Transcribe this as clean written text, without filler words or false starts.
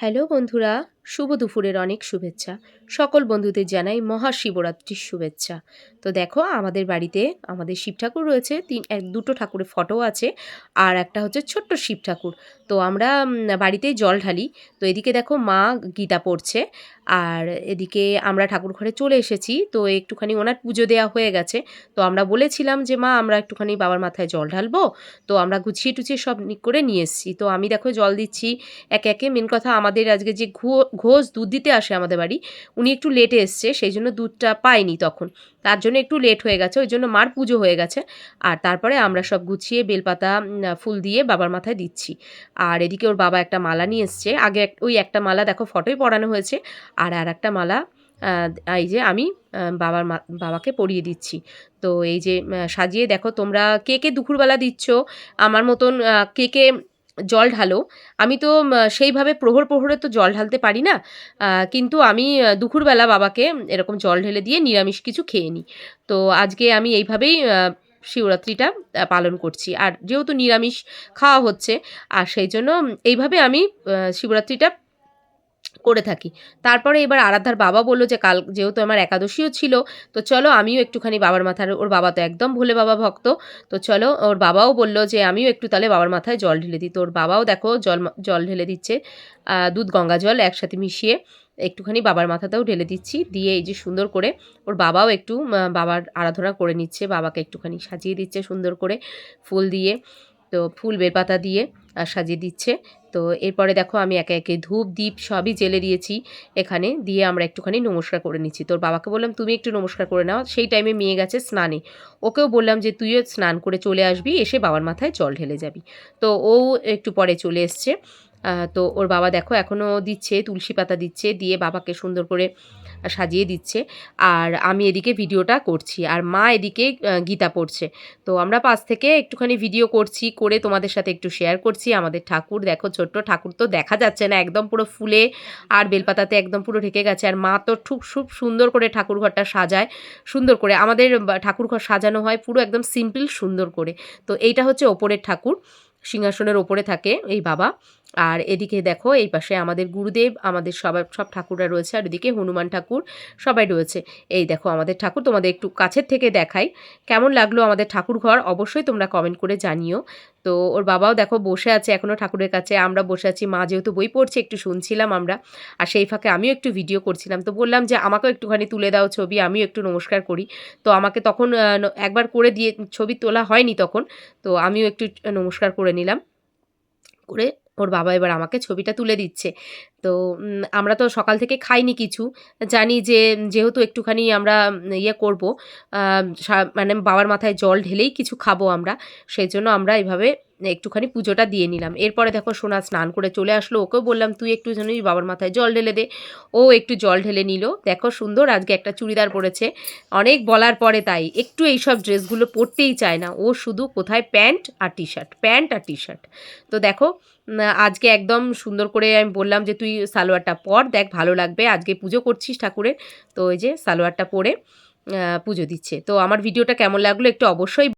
Hello বন্ধুরা, শুভ দুপুরের অনেক শুভেচ্ছা। সকল বন্ধুদের জানাই মহাশিবরাত্রির শুভেচ্ছা। তো দেখো আমাদের বাড়িতে আমাদের শিব ঠাকুর রয়েছে, দুটো ঠাকুরের ফটো আছে, আর একটা হচ্ছে ছোট্ট শিব ঠাকুর। তো আমরা বাড়িতেই জল ঢালি। তো এদিকে দেখো মা গীতা পড়ছে, আর এদিকে আমরা ঠাকুর ঘরে চলে এসেছি। তো একটুখানি ওনার পুজো দেওয়া হয়ে গেছে। তো আমরা বলেছিলাম যে মা আমরা একটুখানি বাবার মাথায় জল ঢালবো। তো আমরা গুছিয়ে টুছিয়ে সব করে নিয়ে এসেছি। তো আমি দেখো জল দিচ্ছি একে একে। মেন কথা আমাদের আজকে যে ঘোষ দুধ দিতে আসে আমাদের বাড়ি, উনি একটু লেটে এসছে, সেই জন্য দুধটা পাইনি তখন, তার জন্য একটু লেট হয়ে গেছে, ওই জন্য মার পুজো হয়ে গেছে। আর তারপরে আমরা সব গুছিয়ে বেলপাতা ফুল দিয়ে বাবার মাথায় দিচ্ছি। আর এদিকে ওর বাবা একটা মালা নিয়ে এসছে, আগে ওই একটা মালা দেখো ফটোই পরানো হয়েছে, আর একটা মালা এই যে আমি বাবাকে পরিয়ে দিচ্ছি। তো এই যে সাজিয়ে দেখো তোমরা কে কে দুপুরবেলা দিচ্ছ আমার মতন, কে কে জল ঢালো। আমি তো সেইভাবে প্রহরে তো জল ঢালতে পারি না, কিন্তু আমি দুপুরবেলা বাবাকে এরকম জল ঢেলে দিয়ে নিরামিষ কিছু খেয়ে নিই। তো আজকে আমি এইভাবেই শিবরাত্রিটা পালন করছি। আর যেহেতু নিরামিষ খাওয়া হচ্ছে, আর সেই জন্য এইভাবে আমি শিবরাত্রিটা করে থাকি। তারপরে এবার আরাধ্যার বাবা বলল যে কাল যেহেতু আমার একাদশীও ছিল, তো চলো আমিও একটুখানি বাবার মাথার, ওর বাবা তো একদম ভোলে বাবা ভক্ত, তো চলো ওর বাবাও বলল যে আমিও একটু তাহলে বাবার মাথায় জল ঢেলে দিই। তো ওর বাবাও দেখো জল ঢেলে দিচ্ছে, দুধ গঙ্গা জল একসাথে মিশিয়ে একটুখানি বাবার মাথাতেও ঢেলে দিচ্ছি, দিয়ে এই যে সুন্দর করে ওর বাবাও একটু বাবার আরাধনা করে নিচ্ছে, বাবাকে একটুখানি সাজিয়ে দিচ্ছে সুন্দর করে ফুল দিয়ে। তো ফুল বেলপাতা দিয়ে সাজিয়ে দিচ্ছে। তো এরপরে দেখো আমি একে একে ধূপ দ্বীপ সবই জেলে দিয়েছি এখানে, দিয়ে আমরা একটুখানি নমস্কার করে নিচ্ছি। তোর বাবাকে বললাম তুমি একটু নমস্কার করে নাও, সেই টাইমে মেয়ে গেছে স্নানে, ওকেও বললাম যে তুইও স্নান করে চলে আসবি, এসে বাবার মাথায় জল ঢেলে যাবি। তো ও একটু পরে চলে এসছে। তো ওর বাবা দেখো এখনও দিচ্ছে, তুলসী পাতা দিচ্ছে, দিয়ে বাবাকে সুন্দর করে সাজিয়ে দিচ্ছে। আর আমি এদিকে ভিডিওটা করছি, আর মা এদিকে গীতা পড়ছে। তো আমরা পাশ থেকে একটুখানি ভিডিও করছি, করে তোমাদের সাথে একটু শেয়ার করছি। আমাদের ঠাকুর দেখো, ছোট্ট ঠাকুর তো দেখা যাচ্ছে না, একদম পুরো ফুলে আর বেলপাতাতে একদম পুরো ঢেকে গেছে। আর মা তো খুব সুন্দর করে ঠাকুর ঘরটা সাজায়, সুন্দর করে আমাদের ঠাকুর ঘর সাজানো হয় পুরো একদম সিম্পল সুন্দর করে। তো এইটা হচ্ছে ওপরের ঠাকুর, সিংহাসনের ওপরে থাকে এই বাবা। আর এদিকে দেখো এই পাশে আমাদের গুরুদেব, আমাদের সব ঠাকুররা রয়েছে, আর এদিকে হনুমান ঠাকুর সবাই রয়েছে। এই দেখো আমাদের ঠাকুর, তোমাদের একটু কাছের থেকে দেখাই। কেমন লাগলো আমাদের ঠাকুর ঘর অবশ্যই তোমরা কমেন্ট করে জানিও। তো ওর বাবাও দেখো বসে আছে এখনও ঠাকুরের কাছে, আমরা বসে আছি, মা যেহেতু বই পড়ছে একটু শুনছিলাম আমরা, আর সেই ফাঁকে আমিও একটু ভিডিও করছিলাম। তো বললাম যে আমাকেও একটুখানি তুলে দাও ছবি, আমিও একটু নমস্কার করি। তো আমাকে তখন একবার করে দিয়ে, ছবি তোলা হয়নি তখন, তো আমিও একটু নমস্কার করে নিলাম, করে ওর বাবা এবার আমাকে ছবিটা তুলে দিচ্ছে। তো আমরা তো সকাল থেকে খাইনি কিছু, জানি যে যেহেতু একটুখানি আমরা ইয়ে করব, মানে বাবার মাথায় জল ঢেলেই কিছু খাবো আমরা, সেই জন্য আমরা এইভাবে একটুখানি পুজোটা দিয়ে নিলাম। এরপরে দেখো সোনা স্নান করে চলে আসলো, ওকেও বললাম তুই একটু জানি বাবার মাথায় জল ঢেলে দে, ও একটু জল ঢেলে নিল। দেখো সুন্দর আজকে একটা চুড়িদার পরেছে, অনেক বলার পরে তাই একটু এইসব ড্রেসগুলো পরতেই চায় না, ও শুধু কোথায় প্যান্ট আর টি শার্ট, প্যান্ট আর টি শার্ট। তো দেখো আজকে একদম সুন্দর করে আমি বললাম যে তুই সালোয়ারটা পর, দেখ ভালো লাগবে, আজকে পুজো করছিস ঠাকুরের। তো ওই যে সালোয়ারটা পরে পুজো দিচ্ছে। তো আমার ভিডিওটা কেমন লাগলো একটু অবশ্যই